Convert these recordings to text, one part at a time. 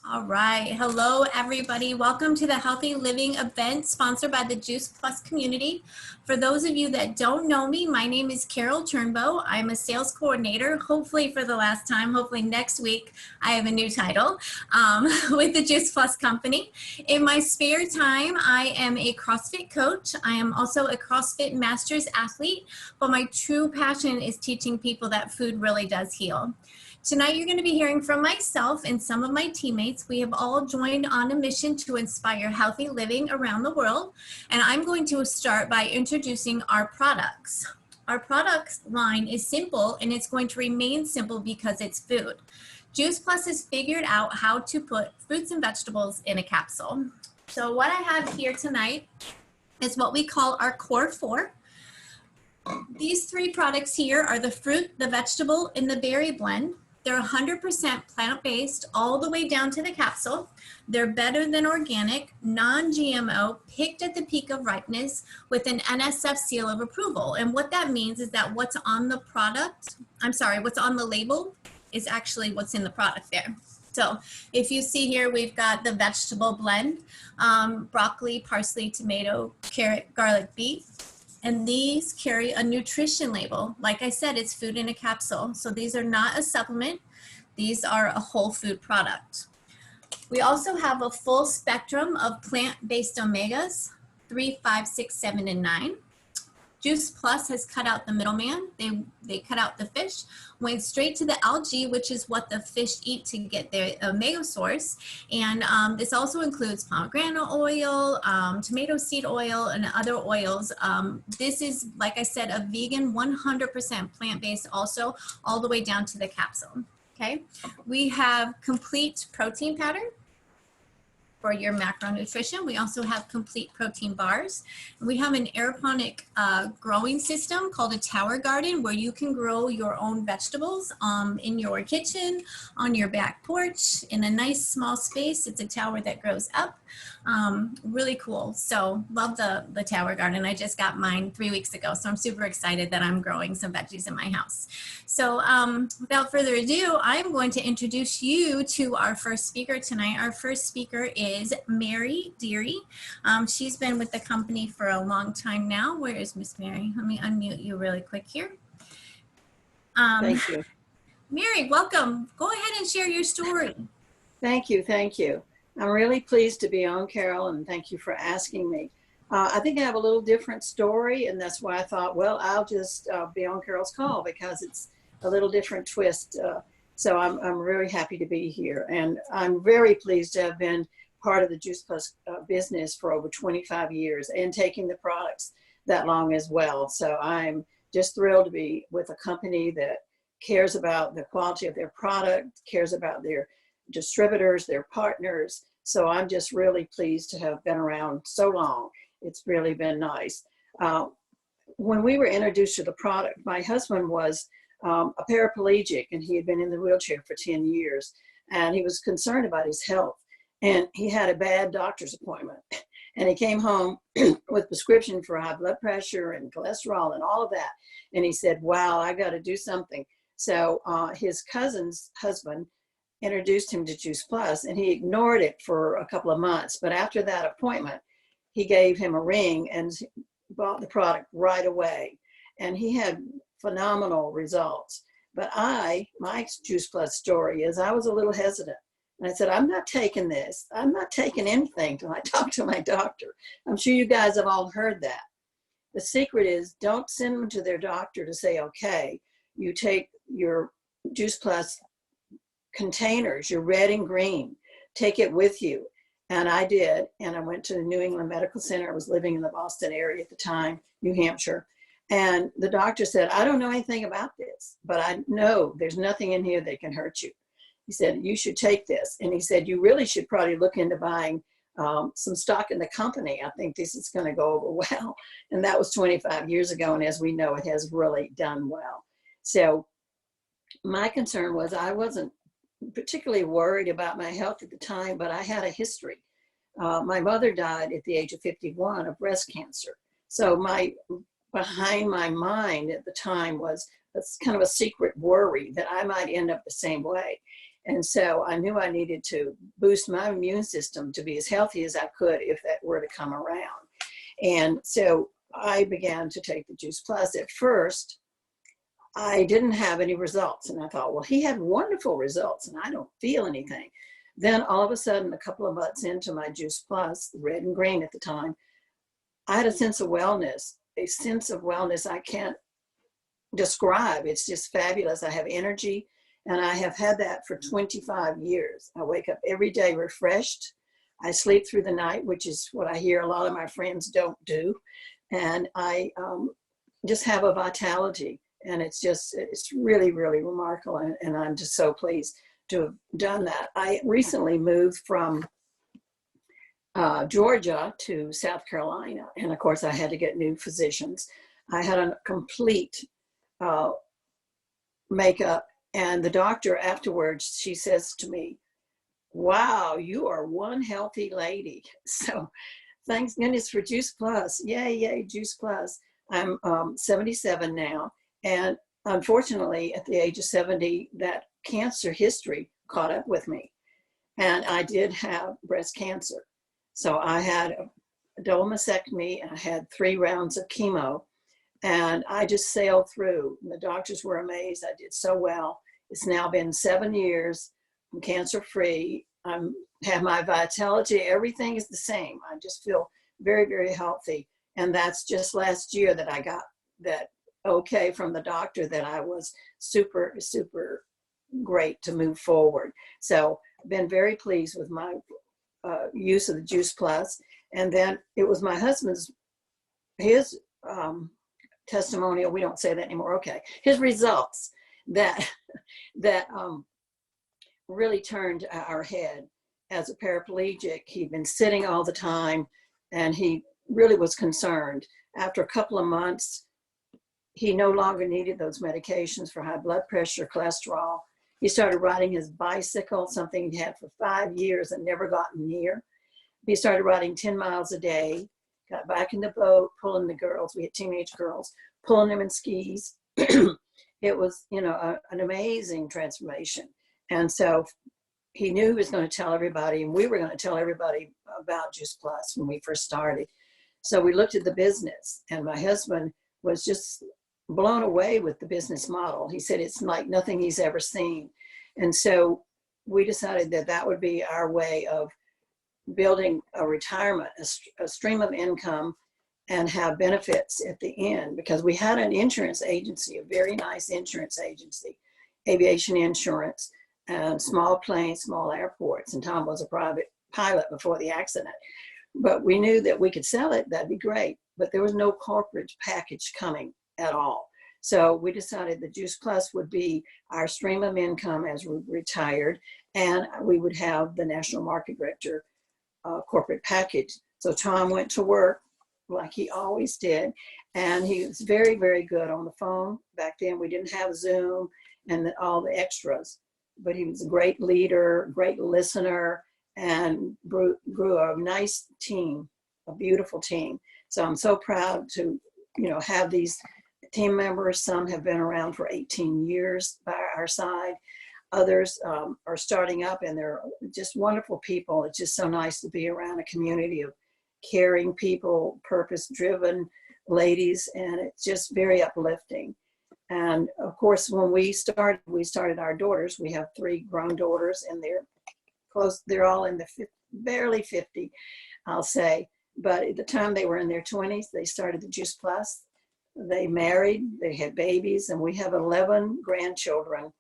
All right. Hello, everybody. Welcome to the Healthy Living event sponsored by the Juice Plus community. For those of you that don't know me, my name is Carole Turnbo. I'm a sales coordinator, hopefully for the last time. Hopefully next week I have a new title with the Juice Plus company. In my spare time, I am a CrossFit coach. I am also a CrossFit Masters athlete, but my true passion is teaching people that food really does heal. Tonight, you're going to be hearing from myself and some of my teammates. We have all joined on a mission to inspire healthy living around the world. And I'm going to start by introducing our products. Our product line is simple, and it's going to remain simple because it's food. Juice Plus has figured out how to put fruits and vegetables in a capsule. So what I have here tonight is what we call our core four. These three products here are the fruit, the vegetable, and the berry blend. They're 100% plant-based all the way down to the capsule. They're better than organic, non-GMO, picked at the peak of ripeness with an NSF seal of approval. And what that means is that what's on the what's on the label is actually what's in the product there. So if you see here, we've got the vegetable blend, broccoli, parsley, tomato, carrot, garlic, beet. And these carry a nutrition label. Like I said, it's food in a capsule. So these are not a supplement. These are a whole food product. We also have a full spectrum of plant-based omegas, 3, 5, 6, 7, and 9. Juice Plus has cut out the middleman. They cut out the fish, went straight to the algae, which is what the fish eat to get their omega source. And this also includes pomegranate oil, tomato seed oil, and other oils. This is, like I said, a vegan, 100% plant-based also, all the way down to the capsule. Okay, we have complete protein pattern for your macronutrition. We also have complete protein bars. We have an aeroponic growing system called a tower garden where you can grow your own vegetables in your kitchen, on your back porch, in a nice small space. It's a tower that grows up. Really cool. So love the tower garden. I just got mine 3 weeks ago, so I'm super excited that I'm growing some veggies in my house. So without further ado, I'm going to introduce you to our first speaker tonight. Our first speaker is Mary Deery. She's been with the company for a long time now. Where is Miss Mary? Let me unmute you really quick here. Thank you. Mary, welcome. Go ahead and share your story. Thank you. Thank you. I'm really pleased to be on, Carole, and thank you for asking me. I think I have a little different story, and that's why I thought, well, I'll just be on Carole's call because it's a little different twist. So I'm really happy to be here, and I'm very pleased to have been part of the Juice Plus business for over 25 years and taking the products that long as well. So I'm just thrilled to be with a company that cares about the quality of their product, cares about their distributors, their partners. So I'm just really pleased to have been around so long. It's really been nice. When we were introduced to the product, my husband was a paraplegic, and he had been in the wheelchair for 10 years, and he was concerned about his health. And he had a bad doctor's appointment, and he came home with prescription for high blood pressure and cholesterol and all of that. And he said, wow, I got to do something. So his cousin's husband introduced him to Juice Plus, and he ignored it for a couple of months. But after that appointment, he gave him a ring and bought the product right away. And he had phenomenal results. But my Juice Plus story is I was a little hesitant. And I said, I'm not taking this. I'm not taking anything till I talk to my doctor. I'm sure you guys have all heard that. The secret is don't send them to their doctor to say, okay, you take your Juice Plus containers, your red and green, take it with you. And I did. And I went to the New England Medical Center. I was living in the Boston area at the time, New Hampshire. And the doctor said, I don't know anything about this, but I know there's nothing in here that can hurt you. He said, you should take this. And he said, you really should probably look into buying some stock in the company. I think this is going to go over well. And that was 25 years ago. And as we know, it has really done well. So my concern was I wasn't particularly worried about my health at the time, but I had a history. My mother died at the age of 51 of breast cancer. So behind my mind at the time was kind of a secret worry that I might end up the same way. And so I knew I needed to boost my immune system to be as healthy as I could if that were to come around. And so I began to take the Juice Plus. At first, I didn't have any results. And I thought, well, he had wonderful results and I don't feel anything. Then all of a sudden, a couple of months into my Juice Plus, red and green at the time, I had a sense of wellness I can't describe. It's just fabulous. I have energy, and I have had that for 25 years. I wake up every day refreshed. I sleep through the night, which is what I hear a lot of my friends don't do. And I just have a vitality, and it's really, really remarkable. And I'm just so pleased to have done that. I recently moved from Georgia to South Carolina. And of course I had to get new physicians. I had a complete makeup, and the doctor afterwards, she says to me, wow, you are one healthy lady. So thanks goodness for Juice Plus. Yay, yay, Juice Plus. I'm 77 now. And unfortunately, at the age of 70, that cancer history caught up with me. And I did have breast cancer. So I had a double mastectomy, and I had 3 rounds of chemo, and I just sailed through. And the doctors were amazed. I did so well. It's now been 7 years. I'm cancer free. I have my vitality. Everything is the same. I just feel very, very healthy. And that's just last year that I got that okay from the doctor that I was super, super great to move forward. So I've been very pleased with my use of the Juice Plus. And then it was my husband's, his testimonial, we don't say that anymore, okay, his results that really turned our head. As a paraplegic, he'd been sitting all the time, and he really was concerned. After a couple of months, he no longer needed those medications for high blood pressure, cholesterol. He started riding his bicycle, something he'd had for 5 years and never gotten near. He started riding 10 miles a day, got back in the boat, pulling the girls, we had teenage girls, pulling them in skis. It was, an amazing transformation. And so he knew he was going to tell everybody, and we were going to tell everybody about Juice Plus when we first started. So we looked at the business, and my husband was just blown away with the business model. He said it's like nothing he's ever seen. And so we decided that that would be our way of building a retirement, a stream of income, and have benefits at the end, because we had an insurance agency, a very nice insurance agency, aviation insurance, and small planes, small airports. And Tom was a private pilot before the accident. But we knew that we could sell it, that'd be great. But there was no corporate package coming at all. So we decided the Juice Plus would be our stream of income as we retired, and we would have the National Market Director corporate package. So Tom went to work like he always did, and he was very, very good on the phone. Back then we didn't have Zoom and all the extras, but he was a great leader, great listener, and grew a nice team, a beautiful team. So I'm so proud to, have these team members. Some have been around for 18 years by our side. Others are starting up, and they're just wonderful people. It's just so nice to be around a community of caring people, purpose-driven ladies, and it's just very uplifting. And of course, when we started our daughters. We have 3 grown daughters, and they're all in the barely 50, I'll say. But at the time they were in their 20s, they started the Juice Plus. They married, they had babies, and we have 11 grandchildren.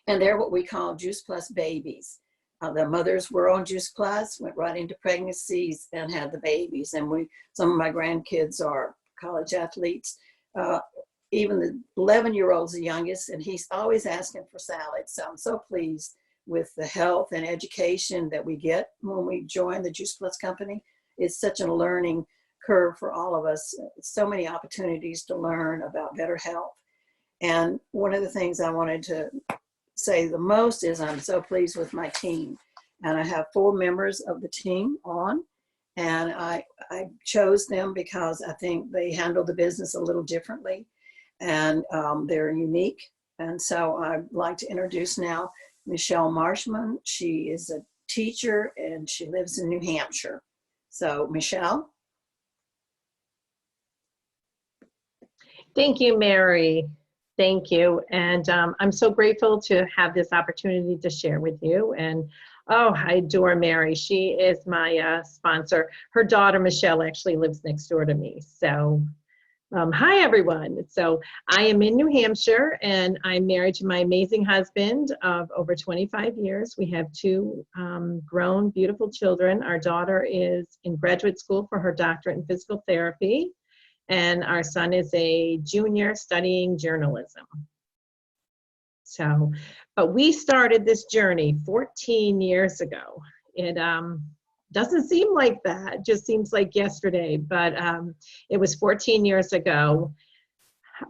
And they're what we call Juice Plus babies. The mothers were on Juice Plus, went right into pregnancies, and had the babies. And some of my grandkids are college athletes. Even the 11-year-old's the youngest, and he's always asking for salads. So I'm so pleased with the health and education that we get when we join the Juice Plus company. It's such a learning curve for all of us. So many opportunities to learn about better health. And one of the things I wanted to say the most is I'm so pleased with my team. And I have 4 members of the team on, and I chose them because I think they handle the business a little differently, and they're unique. And so I'd like to introduce now Michelle Marshman. She is a teacher and she lives in New Hampshire. So Michelle. Thank you, Mary. Thank you. And I'm so grateful to have this opportunity to share with you. And oh, I adore Mary. She is my sponsor. Her daughter, Michelle, actually lives next door to me. So hi, everyone. So I am in New Hampshire and I'm married to my amazing husband of over 25 years. We have two grown, beautiful children. Our daughter is in graduate school for her doctorate in physical therapy. And our son is a junior studying journalism. So, but we started this journey 14 years ago. It doesn't seem like that, it just seems like yesterday, but it was 14 years ago.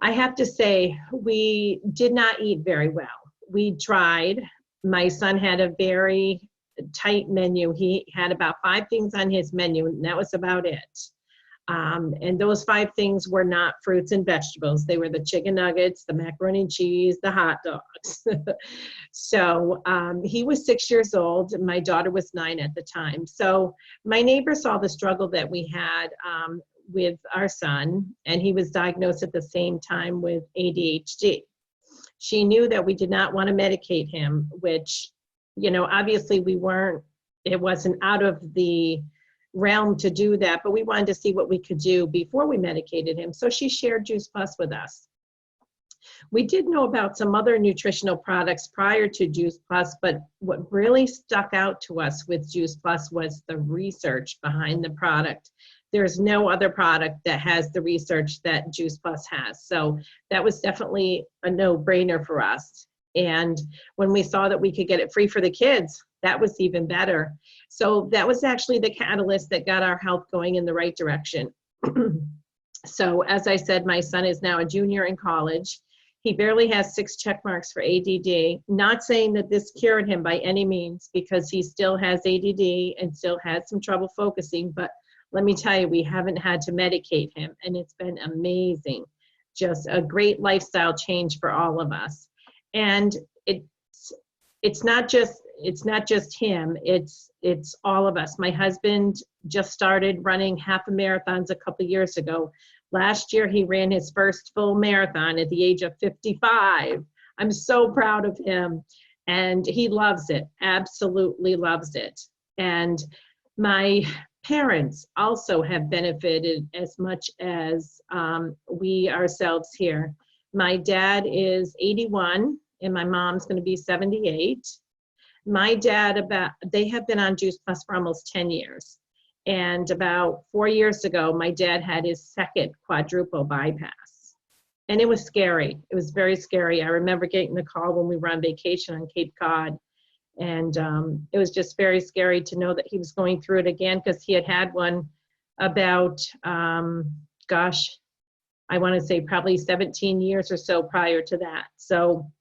I have to say, we did not eat very well. We tried. My son had a very tight menu. He had about 5 things on his menu, and that was about it. And those 5 things were not fruits and vegetables. They were the chicken nuggets, the macaroni and cheese, the hot dogs. So he was 6 years old. And my daughter was 9 at the time. So my neighbor saw the struggle that we had with our son, and he was diagnosed at the same time with ADHD. She knew that we did not want to medicate him, which, you know, obviously we weren't, it wasn't out of the realm to do that, but we wanted to see what we could do before we medicated him. So she shared Juice Plus with us. We did know about some other nutritional products prior to Juice Plus, but what really stuck out to us with Juice Plus was the research behind the product. There's no other product that has the research that Juice Plus has. So that was definitely a no-brainer for us. And when we saw that we could get it free for the kids, that was even better. So that was actually the catalyst that got our health going in the right direction. So as I said, my son is now a junior in college. He barely has 6 check marks for ADD. Not saying that this cured him by any means, because he still has ADD and still has some trouble focusing, but let me tell you, we haven't had to medicate him, and it's been amazing. Just a great lifestyle change for all of us. And it's not just him, it's all of us. My husband just started running half a marathons a couple years ago. Last year he ran his first full marathon at the age of 55. I'm so proud of him, and he loves it, absolutely loves it. And my parents also have benefited as much as we ourselves here. My dad is 81 and my mom's going to be 78. My dad, they have been on Juice Plus for almost 10 years. And about 4 years ago, my dad had his second quadruple bypass. And it was scary. It was very scary. I remember getting the call when we were on vacation on Cape Cod. And it was just very scary to know that he was going through it again, because he had had one about, gosh, I want to say probably 17 years or so prior to that. So,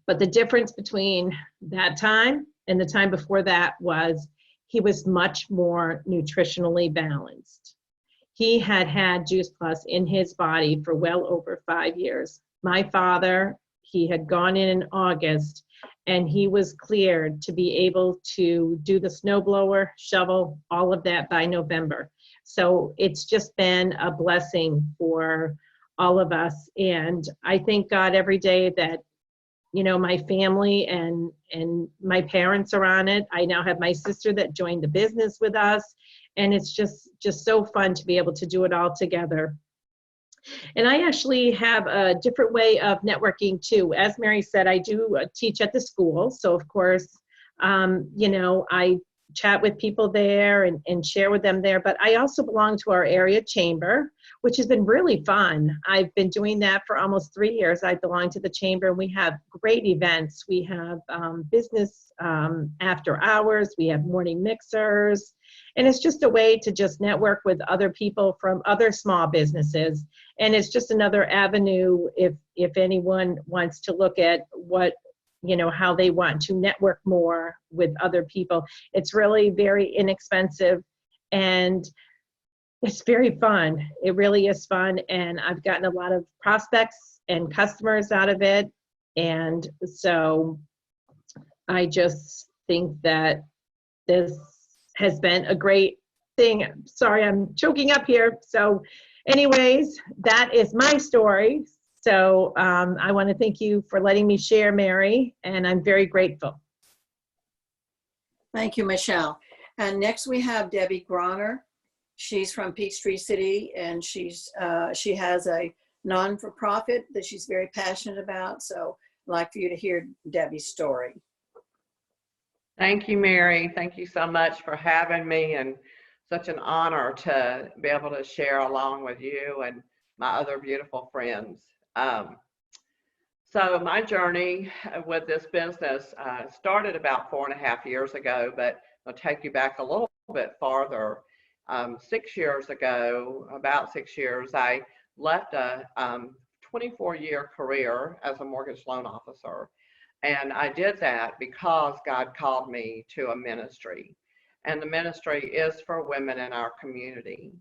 but the difference between that time and the time before that was he was much more nutritionally balanced. He had had Juice Plus in his body for well over 5 years. My father, he had gone in August, and he was cleared to be able to do the snowblower, shovel, all of that by November. So it's just been a blessing for all of us. And I thank God every day that, you know, my family and my parents are on it. I now have my sister that joined the business with us. And it's just so fun to be able to do it all together. And I actually have a different way of networking too. As Mary said, I do teach at the school. So of course, you know, I chat with people there and share with them there, but I also belong to our area chamber, which has been really fun. I've been doing that for almost 3 years. I belong to the chamber, and we have great events. We have business after hours, we have morning mixers, and it's just a way to just network with other people from other small businesses. And it's just another avenue if anyone wants to look at what, you know, how they want to network more with other people. It's really very inexpensive, and it's very fun. It really is fun, and I've gotten a lot of prospects and customers out of it. And so I just think that this has been a great thing. Sorry, I'm choking up here. So anyways, that is my story. So I want to thank you for letting me share, Mary, and I'm very grateful. Thank you, Michelle. And next we have Debbie Gronner. She's from Peachtree City, and she has a non-for-profit that she's very passionate about. So I'd like for you to hear Debbie's story. Thank you, Mary. Thank you so much for having me, and such an honor to be able to share along with you and my other beautiful friends. So my journey with this business started about 4.5 years ago, but I'll take you back a little bit farther. 6 years ago, about 6 years, I left a 24-year career as a mortgage loan officer. And I did that because God called me to a ministry. And the ministry is for women in our community.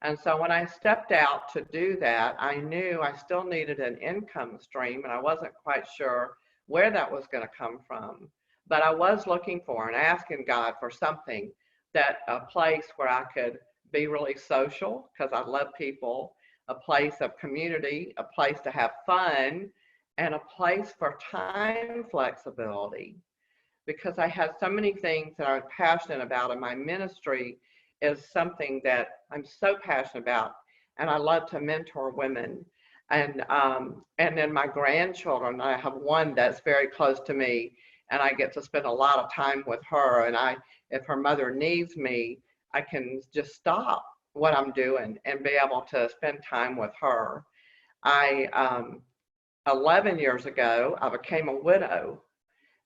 And so when I stepped out to do that, I knew I still needed an income stream, and I wasn't quite sure where that was going to come from. But I was looking for and asking God for something, that a place where I could be really social, because I love people, a place of community, a place to have fun, and a place for time flexibility. Because I had so many things that I was passionate about, and my ministry is something that I'm so passionate about, and I love to mentor women. And then my grandchildren, I have one that's very close to me, and I get to spend a lot of time with her. And if her mother needs me, I can just stop what I'm doing and be able to spend time with her. 11 years ago, I became a widow.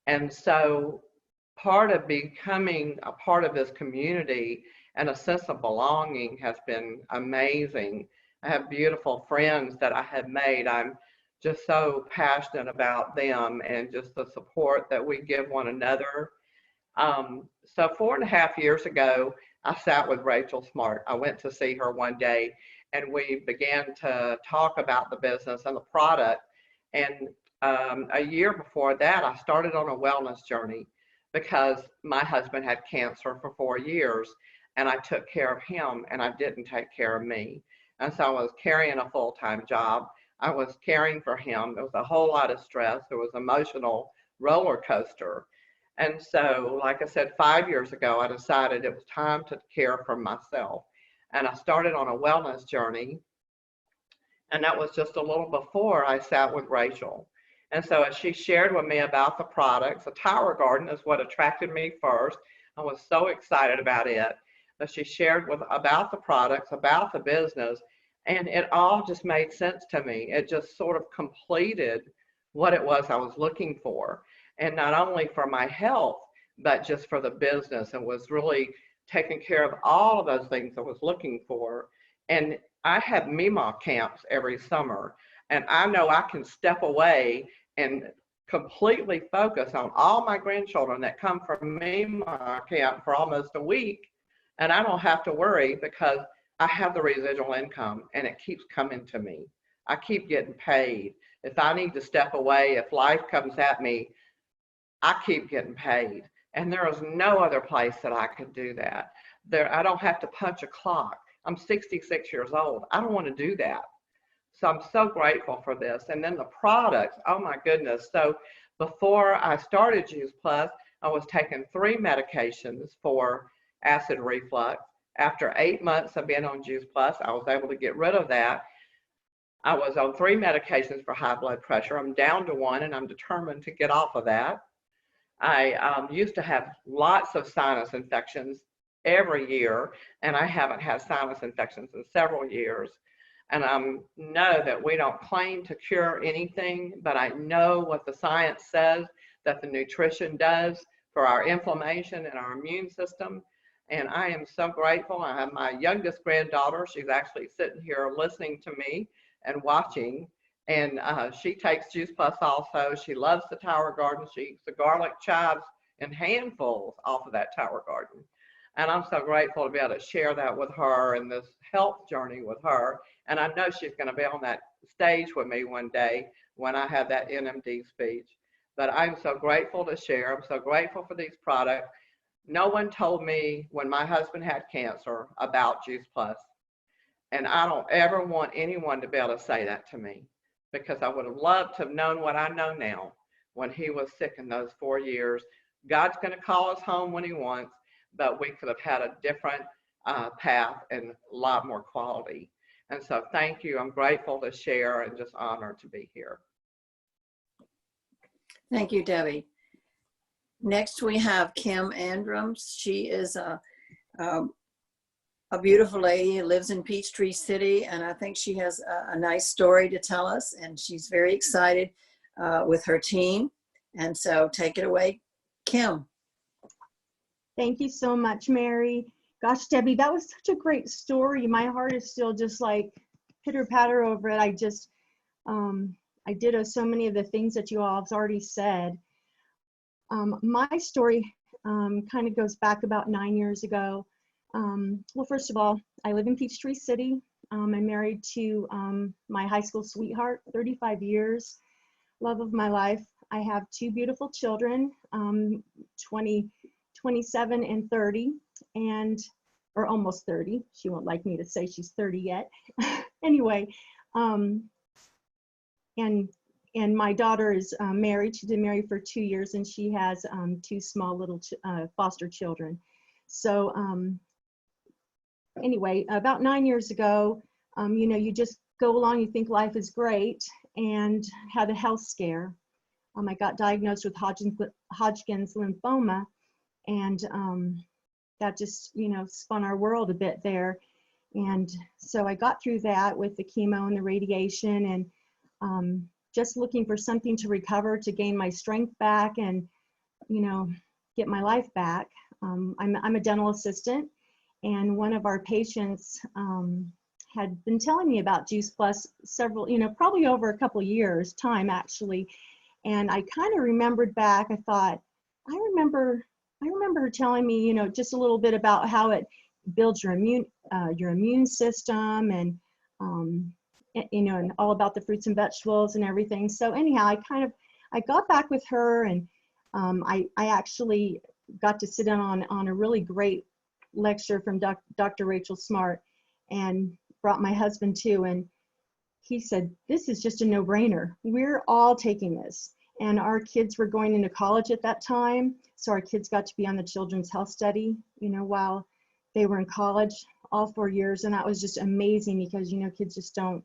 And so part of becoming a part of this community and a sense of belonging has been amazing. I have beautiful friends that I have made. I'm just so passionate about them and just the support that we give one another. So 4.5 years ago, I sat with Rachel Smart. I went to see her one day, and we began to talk about the business and the product. And a year before that, I started on a wellness journey because my husband had cancer for 4 years, and I took care of him, and I didn't take care of me. And so I was carrying a full-time job. I was caring for him. There was a whole lot of stress. There was emotional roller coaster. And so, like I said, 5 years ago, I decided it was time to care for myself. And I started on a wellness journey. And that was just a little before I sat with Rachel. And so as she shared with me about the products, the Tower Garden is what attracted me first. I was so excited about it. But she shared about the products, about the business, and it all just made sense to me. It just sort of completed what it was I was looking for. And not only for my health, but just for the business, and was really taking care of all of those things I was looking for. And I have MEMA camps every summer, and I know I can step away and completely focus on all my grandchildren that come from MEMA camp for almost a week, and I don't have to worry because I have the residual income and it keeps coming to me. I keep getting paid. If I need to step away, if life comes at me, I keep getting paid. And there is no other place that I could do that. I don't have to punch a clock. I'm 66 years old. I don't want to do that. So I'm so grateful for this. And then the products, oh my goodness. So before I started Juice Plus, I was taking 3 medications for acid reflux. After 8 months of being on Juice Plus, I was able to get rid of that. I was on 3 medications for high blood pressure. I'm down to 1, and I'm determined to get off of that. I used to have lots of sinus infections every year, and I haven't had sinus infections in several years. And I know that we don't claim to cure anything, but I know what the science says that the nutrition does for our inflammation and our immune system. And I am so grateful. I have my youngest granddaughter. She's actually sitting here listening to me and watching. And she takes Juice Plus also. She loves the Tower Garden. She eats the garlic chives in handfuls off of that Tower Garden. And I'm so grateful to be able to share that with her and this health journey with her. And I know she's going to be on that stage with me one day when I have that NMD speech. But I'm so grateful to share. I'm so grateful for these products. No one told me when my husband had cancer about Juice Plus. And I don't ever want anyone to be able to say that to me, because I would have loved to have known what I know now when he was sick in those 4 years. God's going to call us home when he wants, but we could have had a different path and a lot more quality. And so thank you. I'm grateful to share and just honored to be here. Thank you, Debbie. Next, we have Kim Andrum. She is a beautiful lady who lives in Peachtree City, and I think she has a nice story to tell us, and she's very excited with her team. And so take it away, Kim. Thank you so much, Mary. Gosh, Debbie, that was such a great story. My heart is still just like pitter patter over it. I just, I ditto so many of the things that you all have already said. My story kind of goes back about 9 years ago. Well, first of all, I live in Peachtree City. I'm married to my high school sweetheart, 35 years, love of my life. I have 2 beautiful children, 27 and 30, or almost 30. She won't like me to say she's 30 yet. Anyway, and my daughter is married. She's been married for 2 years, and she has 2 small little foster children. So anyway, about 9 years ago, you know, you just go along, you think life is great, and had a health scare. I got diagnosed with Hodgkin's lymphoma, and that just, you know, spun our world a bit there. And so I got through that with the chemo and the radiation, and just looking for something to recover, to gain my strength back and, you know, get my life back. I'm a dental assistant, and one of our patients had been telling me about Juice Plus several, you know, probably over a couple years time actually. And I kind of remembered back, I thought, I remember her telling me, you know, just a little bit about how it builds your immune system, and you know, and all about the fruits and vegetables and everything. So anyhow, I got back with her, and I actually got to sit in on a really great lecture from Dr. Rachel Smart, and brought my husband too. And he said, this is just a no-brainer. We're all taking this. And our kids were going into college at that time. So our kids got to be on the children's health study, you know, while they were in college, all 4 years. And that was just amazing, because, you know, kids just aren't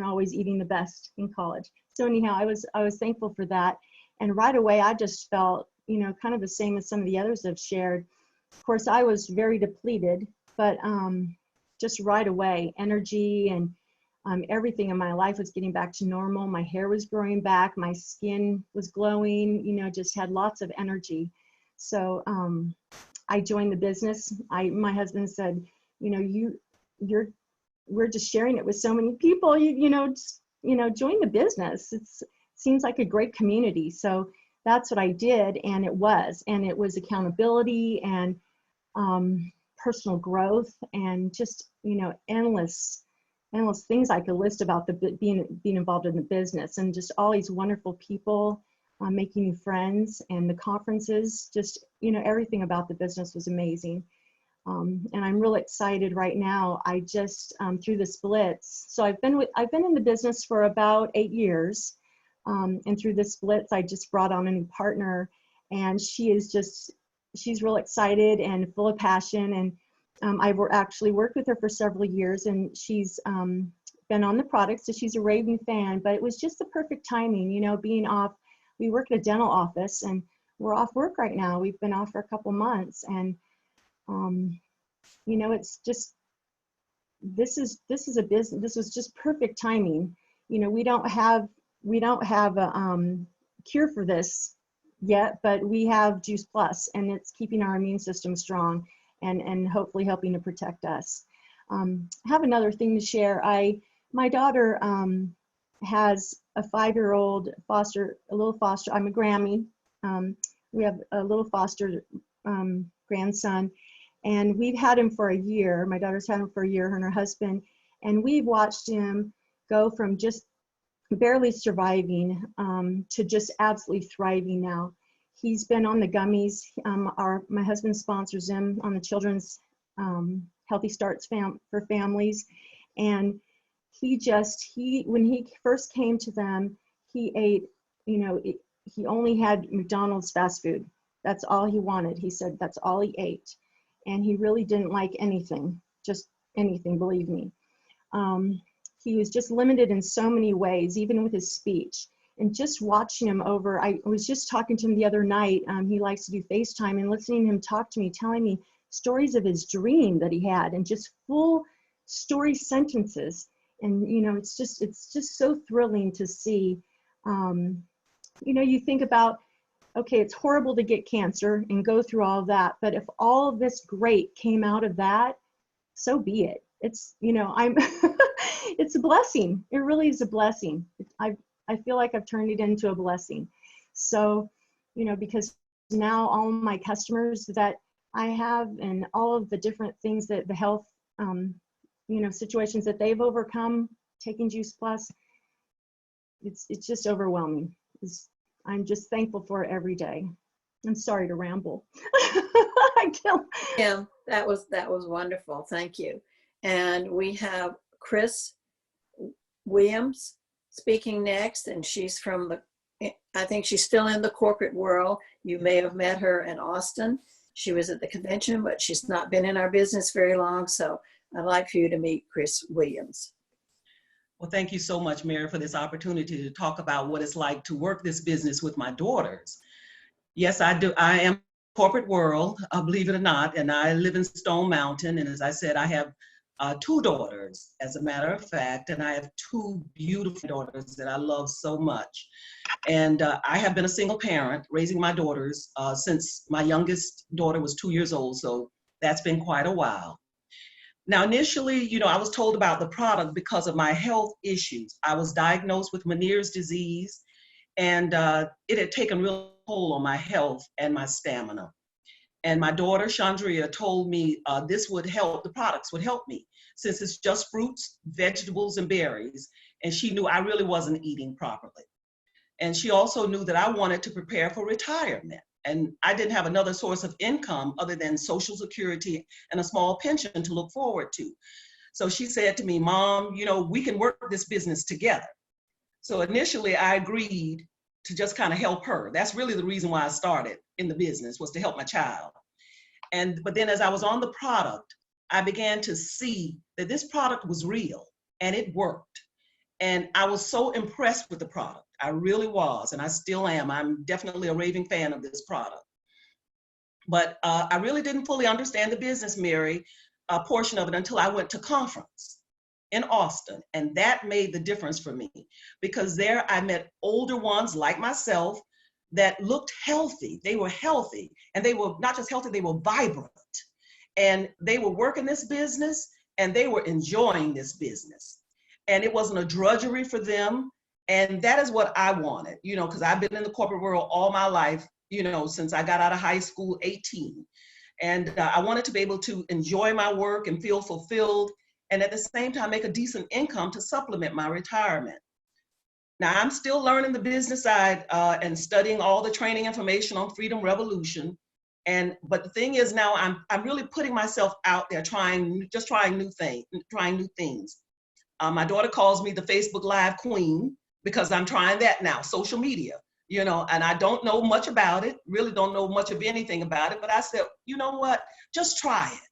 always eating the best in college. So anyhow, I was thankful for that. And right away, I just felt, you know, kind of the same as some of the others have shared. Of course, I was very depleted, but just right away, energy and everything in my life was getting back to normal. My hair was growing back, my skin was glowing, you know, just had lots of energy. So I joined the business. My husband said, you know, we're just sharing it with so many people, you know, join the business. It seems like a great community. So that's what I did, and it was accountability and personal growth, and just, you know, endless things I could list about being involved in the business, and just all these wonderful people, making new friends, and the conferences, just, you know, everything about the business was amazing. And I'm really excited right now. I just through the splits. So I've been in the business for about 8 years, and through the splits, I just brought on a new partner, and she's real excited and full of passion. And I've actually worked with her for several years, and she's been on the product, so she's a raving fan. But it was just the perfect timing, you know, being off. We work at a dental office, and we're off work right now. We've been off for a couple months, and you know, it's just, this is a business. This was just perfect timing. You know, we don't have a cure for this yet, but we have Juice Plus, and it's keeping our immune system strong, and hopefully helping to protect us. I have another thing to share. My daughter has a 5-year-old a little foster. I'm a Grammy. We have a little foster grandson, and we've had him for a year. My daughter's had him for a year, her and her husband, and we've watched him go from just barely surviving to just absolutely thriving now. He's been on the gummies. My husband sponsors him on the Children's Healthy Starts for Families. And when he first came to them, he ate, he only had McDonald's fast food. That's all he wanted. He said that's all he ate. And he really didn't like anything, just anything, believe me. He was just limited in so many ways, even with his speech. And just watching him I was just talking to him the other night. He likes to do FaceTime, and listening to him talk to me, telling me stories of his dream that he had, and just full story sentences. And, it's just so thrilling to see. You think about, okay, it's horrible to get cancer and go through all of that, but if all of this great came out of that, so be it. It's, it's a blessing. It really is a blessing. I feel like I've turned it into a blessing. So, because now all my customers that I have and all of the different things that the health, situations that they've overcome taking Juice Plus, it's just overwhelming. I'm just thankful for it every day. I'm sorry to ramble. Yeah, that was wonderful. Thank you. And we have Chris Williams speaking next, and she's I think she's still in the corporate world. You may have met her in Austin. She was at the convention, but she's not been in our business very long. So I'd like for you to meet Chris Williams. Well, thank you so much, Mary, for this opportunity to talk about what it's like to work this business with my daughters. Yes, I do. I am corporate world, believe it or not, and I live in Stone Mountain. And as I said, I have 2 daughters, as a matter of fact, and I have 2 beautiful daughters that I love so much. And I have been a single parent raising my daughters since my youngest daughter was 2 years old, so that's been quite a while. Now, initially, I was told about the product because of my health issues. I was diagnosed with Meniere's disease, and it had taken real toll on my health and my stamina. And my daughter, Chandria, told me this would help, the products would help me, since it's just fruits, vegetables, and berries. And she knew I really wasn't eating properly. And she also knew that I wanted to prepare for retirement. And I didn't have another source of income other than Social Security and a small pension to look forward to. So she said to me, Mom, we can work this business together. So initially I agreed to just kind of help her. That's really the reason why I started in the business, was to help my child. But then as I was on the product, I began to see that this product was real and it worked. And I was so impressed with the product. I really was, and I still am. I'm definitely a raving fan of this product. But I really didn't fully understand the business, Mary, portion of it until I went to conference in Austin. And that made the difference for me, because there I met older ones like myself that looked healthy. They were healthy, and they were not just healthy, they were vibrant. And they were working this business, and they were enjoying this business. And it wasn't a drudgery for them. And that is what I wanted, because I've been in the corporate world all my life, since I got out of high school, 18. And I wanted to be able to enjoy my work and feel fulfilled, and at the same time make a decent income to supplement my retirement. Now, I'm still learning the business side and studying all the training information on Freedom Revolution. But the thing is, now I'm really putting myself out there, trying new things. My daughter calls me the Facebook Live Queen, because I'm trying that now, social media, and I don't know much about it, really don't know much of anything about it, but I said, you know what, just try it.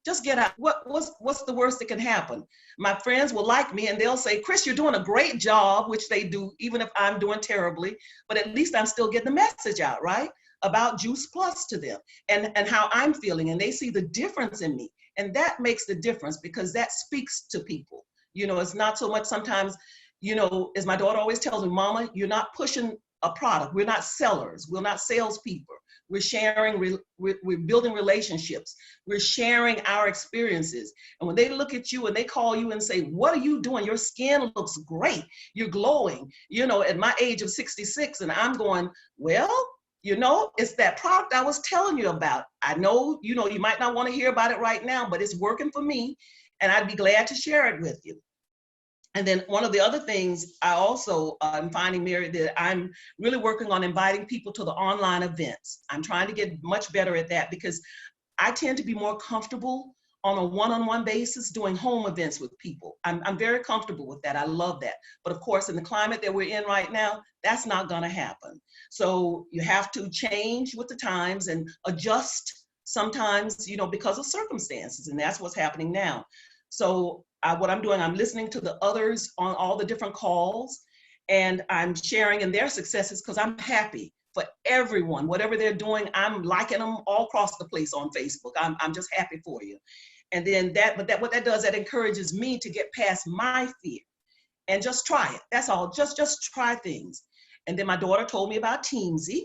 Just get out. What's the worst that can happen? My friends will like me and they'll say, Chris, you're doing a great job, which they do, even if I'm doing terribly, but at least I'm still getting the message out, right? About Juice Plus to them and how I'm feeling, and they see the difference in me. And that makes the difference, because that speaks to people. It's not so much sometimes, as my daughter always tells me, Mama, you're not pushing a product. We're not sellers. We're not salespeople. We're sharing, we're building relationships. We're sharing our experiences. And when they look at you and they call you and say, what are you doing? Your skin looks great. You're glowing, at my age of 66. And I'm going, well, it's that product I was telling you about. I know, you might not want to hear about it right now, but it's working for me. And I'd be glad to share it with you. And then one of the other things I also am finding, Mary, that I'm really working on inviting people to the online events. I'm trying to get much better at that because I tend to be more comfortable on a one-on-one basis doing home events with people. I'm very comfortable with that. I love that. But of course, in the climate that we're in right now, that's not gonna happen. So you have to change with the times and adjust sometimes, you know, because of circumstances, and that's what's happening now. So what I'm doing, I'm listening to the others on all the different calls, and I'm sharing in their successes because I'm happy for everyone, whatever they're doing. I'm liking them all across the place on Facebook. I'm just happy for you. And then what that does, that encourages me to get past my fear and just try it. That's all. Just try things. And then my daughter told me about Teamsy,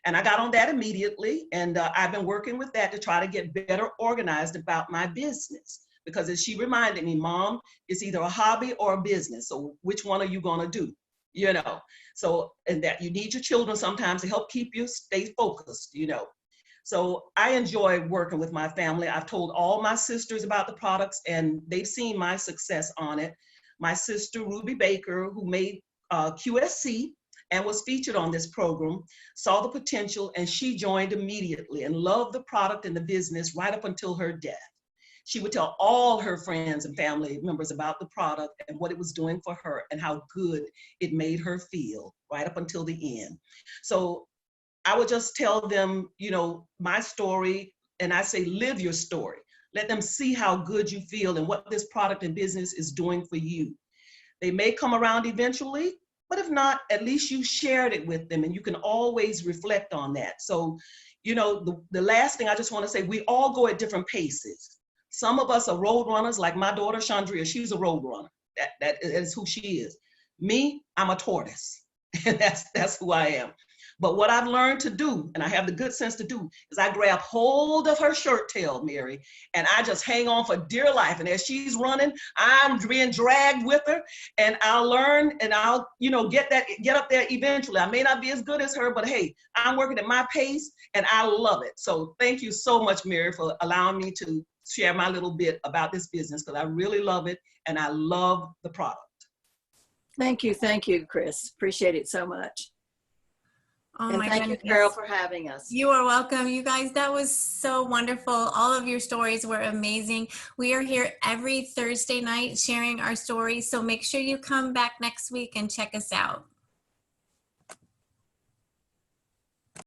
and I got on that immediately. And I've been working with that to try to get better organized about my business. Because as she reminded me, Mom, it's either a hobby or a business. So which one are you gonna do? You know, so, and that you need your children sometimes to help keep you stay focused, you know. So I enjoy working with my family. I've told all my sisters about the products and they've seen my success on it. My sister, Ruby Baker, who made QSC and was featured on this program, saw the potential and she joined immediately and loved the product and the business right up until her death. She would tell all her friends and family members about the product and what it was doing for her and how good it made her feel right up until the end. So I would just tell them, you know, my story, and I say, live your story. Let them see how good you feel and what this product and business is doing for you. They may come around eventually, but if not, at least you shared it with them and you can always reflect on that. So, you know, the last thing I just want to say, we all go at different paces. Some of us are road runners, like my daughter, Chandria, she's a road runner. That is who she is. Me, I'm a tortoise. And that's who I am. But what I've learned to do, and I have the good sense to do, is I grab hold of her shirt tail, Mary, and I just hang on for dear life. And as she's running, I'm being dragged with her, and I'll learn and I'll, you know, get up there eventually. I may not be as good as her, but hey, I'm working at my pace and I love it. So thank you so much, Mary, for allowing me to share my little bit about this business because I really love it and I love the product. Thank you, Chris. Appreciate it so much. Oh and my thank goodness. you, Carole, for having us. You are welcome. You guys, that was so wonderful. All of your stories were amazing. We are here every Thursday night sharing our stories. So make sure you come back next week and check us out.